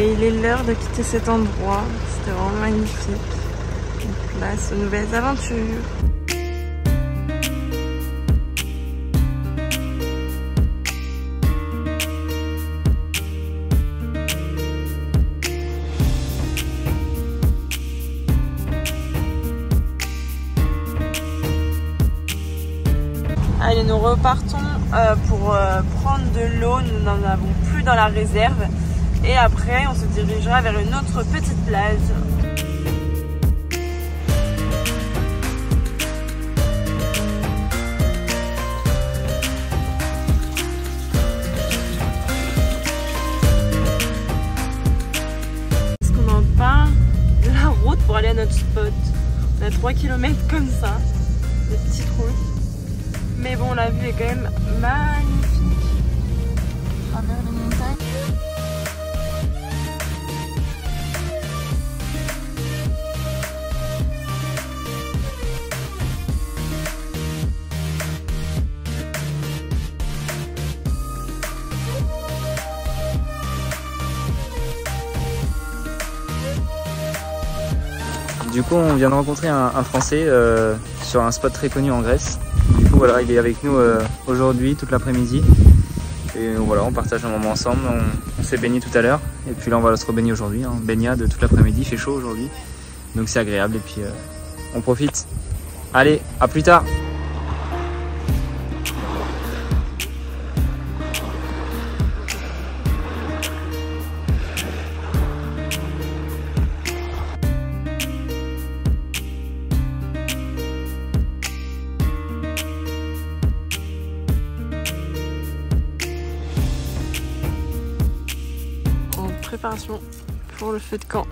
Et il est l'heure de quitter cet endroit. C'était vraiment magnifique. Donc place aux nouvelles aventures. Allez, nous repartons pour prendre de l'eau. Nous n'en avons plus dans la réserve. Et après, on se dirigera vers une autre petite plage. Est-ce qu'on en part de la route pour aller à notre spot? On a 3 km comme ça, des petites routes. Mais bon, la vue est quand même magnifique à travers les montagnes. Du coup, on vient de rencontrer un Français sur un spot très connu en Grèce. Du coup, voilà, il est avec nous aujourd'hui, toute l'après-midi. Et voilà, on partage un moment ensemble. On s'est baigné tout à l'heure. Et puis là, on va se rebaigner aujourd'hui. Hein. Baignade toute l'après-midi, il fait chaud aujourd'hui. Donc c'est agréable. Et puis on profite. Allez, à plus tard! Préparation pour le feu de camp.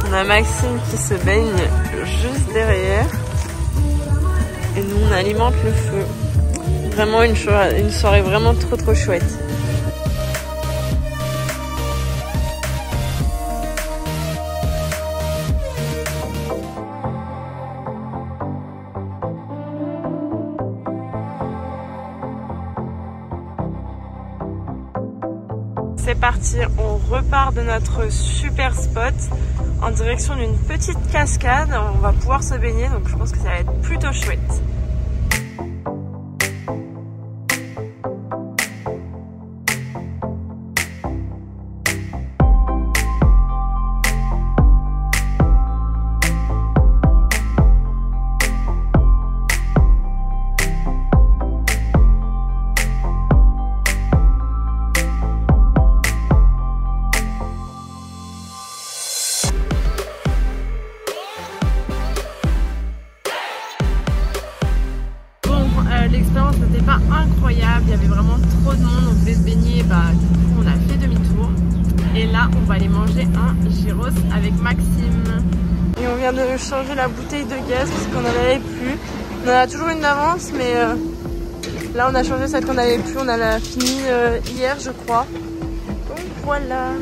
On a Maxime qui se baigne juste derrière et nous on alimente le feu. Vraiment une soirée vraiment trop chouette. C'est parti, on repart de notre super spot en direction d'une petite cascade. On va pouvoir se baigner, donc je pense que ça va être plutôt chouette. L'expérience n'était pas incroyable, il y avait vraiment trop de monde, on devait se baigner, du coup on a fait demi-tour et là on va aller manger un gyros avec Maxime. Et on vient de changer la bouteille de gaz parce qu'on n'en avait plus. On en a toujours une d'avance mais là on a changé celle qu'on n'avait plus, on a fini hier je crois. Donc voilà.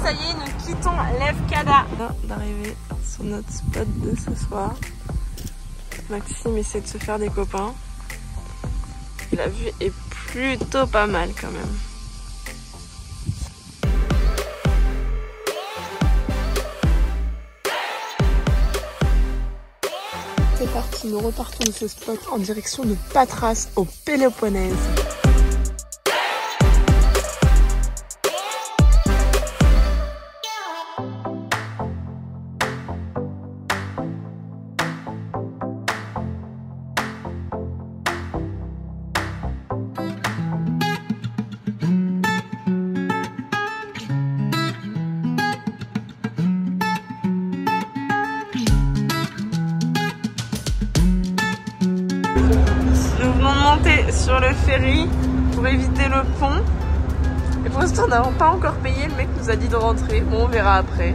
Ça y est, nous quittons Lefkada. D'arriver sur notre spot de ce soir. Maxime essaie de se faire des copains. La vue est plutôt pas mal quand même. C'est parti, nous repartons de ce spot en direction de Patras au Péloponnèse. sur le ferry pour éviter le pont. Et pour l'instant, on n'a pas encore payé. Le mec nous a dit de rentrer. Bon, on verra après.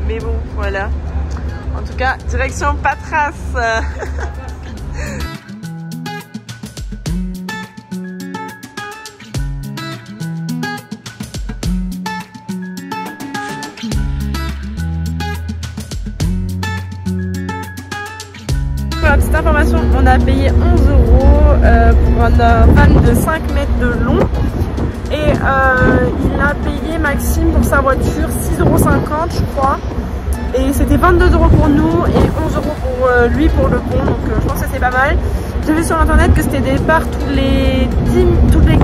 Mais bon, voilà. En tout cas, direction Patras. Pour la petite information, on a payé 11 € pour un van de 5 mètres de long. Et il a payé Maxime pour sa voiture 6,50 € je crois. Et c'était 22 € pour nous et 11 € pour lui pour le pont. Donc je pense que c'est pas mal. J'ai vu sur internet que c'était des départs toutes les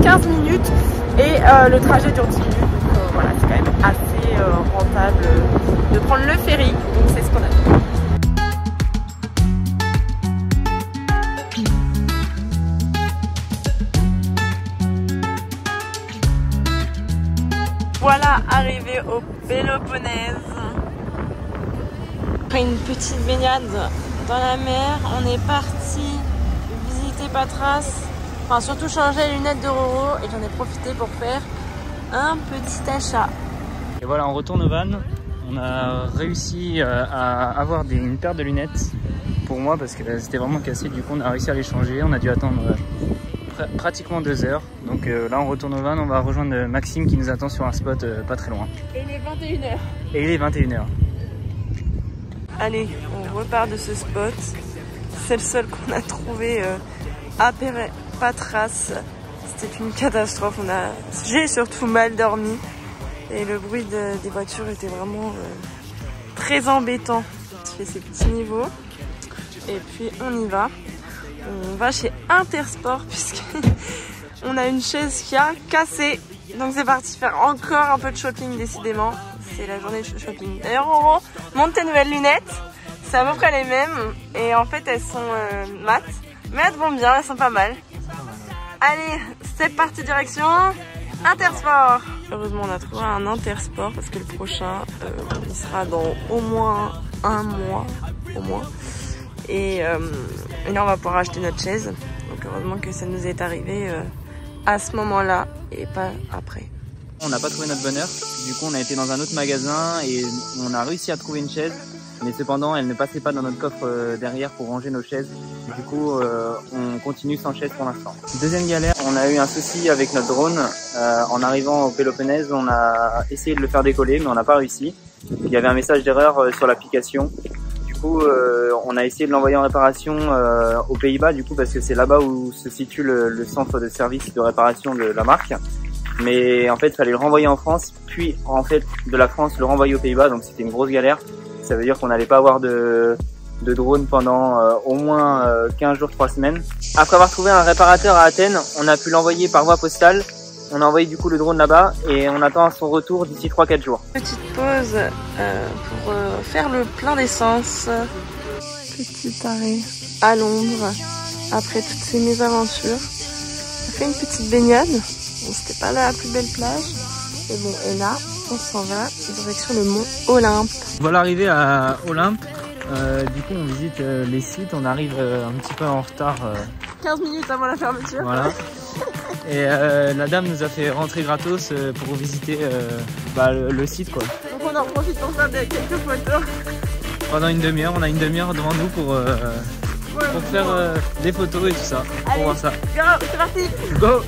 15 minutes et le trajet dure 10 minutes. Donc voilà, c'est quand même assez rentable de prendre le ferry. Donc c'est ce qu'on a fait. Voilà, arrivé au Péloponnèse. Après une petite baignade dans la mer, on est parti visiter Patras. Enfin, surtout changer les lunettes de Roro et j'en ai profité pour faire un petit achat. Et voilà, on retourne au van. On a réussi à avoir une paire de lunettes pour moi parce que c'était vraiment cassé. Du coup, on a réussi à les changer. On a dû attendre pratiquement 2 heures. Donc là, on retourne au van. On va rejoindre Maxime qui nous attend sur un spot pas très loin. Et il est 21 h. Et il est 21 h. Allez, on repart de ce spot. C'est le seul qu'on a trouvé à Patras. C'était une catastrophe. J'ai surtout mal dormi. Et le bruit des voitures était vraiment très embêtant. Je fais ces petits niveaux. Et puis on y va. On va chez Intersport puisqu'on a une chaise qui a cassé. Donc c'est parti faire encore un peu de shopping décidément. C'est la journée de shopping. D'ailleurs Roro, montre tes nouvelles lunettes. C'est à peu près les mêmes. Et en fait elles sont mates. Mais elles vont bien, elles sont pas mal. Allez, c'est parti direction Intersport. Heureusement on a trouvé un Intersport parce que le prochain il sera dans au moins un mois au moins. Et là on va pouvoir acheter notre chaise. Donc heureusement que ça nous est arrivé à ce moment-là et pas après. On n'a pas trouvé notre bonheur. Du coup on a été dans un autre magasin et on a réussi à trouver une chaise. Mais cependant elle ne passait pas dans notre coffre derrière pour ranger nos chaises. Du coup on continue sans chaise pour l'instant. Deuxième galère, on a eu un souci avec notre drone. En arrivant au Péloponnèse, on a essayé de le faire décoller mais on n'a pas réussi. Il y avait un message d'erreur sur l'application. Du coup on a essayé de l'envoyer en réparation aux Pays-Bas du coup parce que c'est là-bas où se situe le centre de service de réparation de la marque. Mais en fait il fallait le renvoyer en France, puis en fait de la France le renvoyer aux Pays-Bas, donc c'était une grosse galère. Ça veut dire qu'on n'allait pas avoir de drone pendant au moins 15 jours, 3 semaines. Après avoir trouvé un réparateur à Athènes, on a pu l'envoyer par voie postale. On a envoyé du coup le drone là-bas et on attend son retour d'ici 3-4 jours. Petite pause pour faire le plein d'essence. Petit arrêt à Londres après toutes ces mésaventures. On a fait une petite baignade. Bon, c'était pas la plus belle plage. Et bon, et là, on s'en va direction le mont Olympe. Voilà, arrivé à Olympe. Du coup, on visite les sites. On arrive un petit peu en retard. 15 minutes avant la fermeture. Voilà. Et la dame nous a fait rentrer gratos pour visiter le site, quoi. Donc on en profite pour faire quelques photos. Pendant une demi-heure, on a une demi-heure devant nous pour faire des photos et tout ça. Allez, pour voir ça. Go, c'est parti. Go.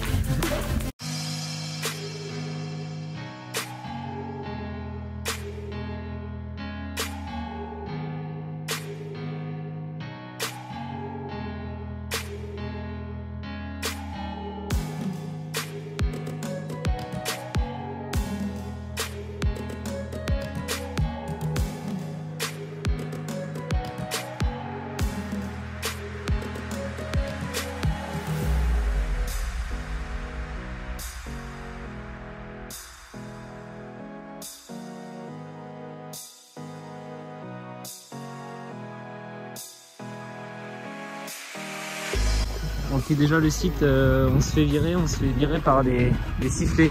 Donc déjà le site, on se fait virer par des sifflets.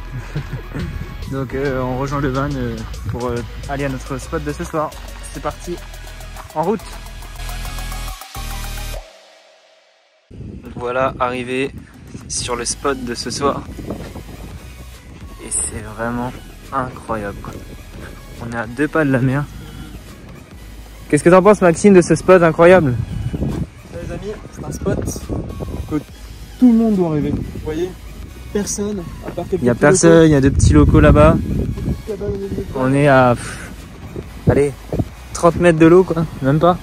Donc on rejoint le van pour aller à notre spot de ce soir. C'est parti, en route. Voilà, arrivé sur le spot de ce soir. Et c'est vraiment incroyable, quoi. On est à 2 pas de la mer. Qu'est-ce que t'en penses, Maxime, de ce spot incroyable? Les amis, c'est un spot que tout le monde doit rêver. Vous voyez, personne, à part quelques Il n'y a personne, il y a 2 petits locaux là-bas. On est à, allez, 30 mètres de l'eau, quoi, même pas.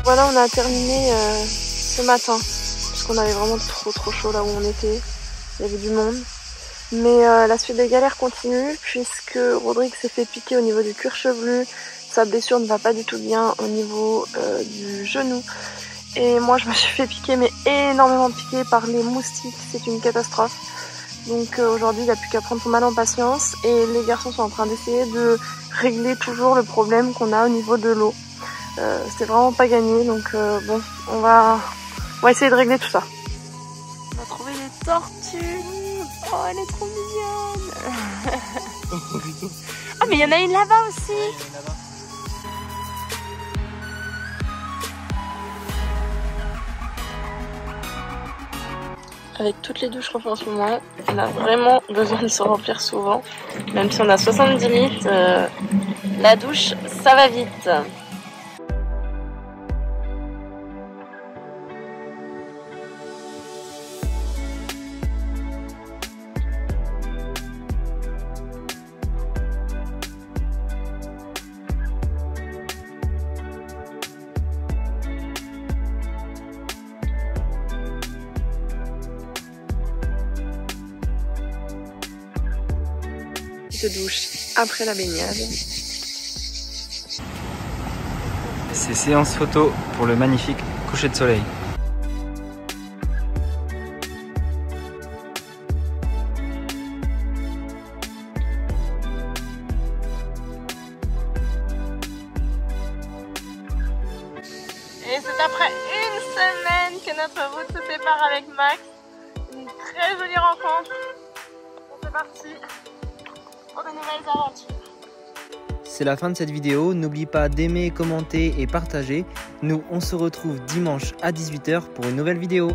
Voilà, on a terminé ce matin, parce qu'on avait vraiment trop chaud là où on était, il y avait du monde. Mais la suite des galères continue, puisque Rodrigue s'est fait piquer au niveau du cuir chevelu, sa blessure ne va pas du tout bien au niveau du genou. Et moi je me suis fait piquer, mais énormément piquer par les moustiques, c'est une catastrophe. Donc aujourd'hui il n'a plus qu'à prendre son mal en patience, et les garçons sont en train d'essayer de régler toujours le problème qu'on a au niveau de l'eau. C'est vraiment pas gagné, donc bon, on va essayer de régler tout ça. On a trouvé les tortues. Oh, elle est trop mignonne. Ah, mais il y en a une là-bas aussi. Avec toutes les douches qu'on fait en ce moment, on a vraiment besoin de se remplir souvent. Même si on a 70 litres, la douche, ça va vite. Douche après la baignade. C'est séance photo pour le magnifique coucher de soleil. Et c'est après une semaine que notre route se sépare avec Max. Une très jolie rencontre. On est parti pour de nouvelles aventures. C'est la fin de cette vidéo, n'oublie pas d'aimer, commenter et partager. Nous on se retrouve dimanche à 18 h pour une nouvelle vidéo.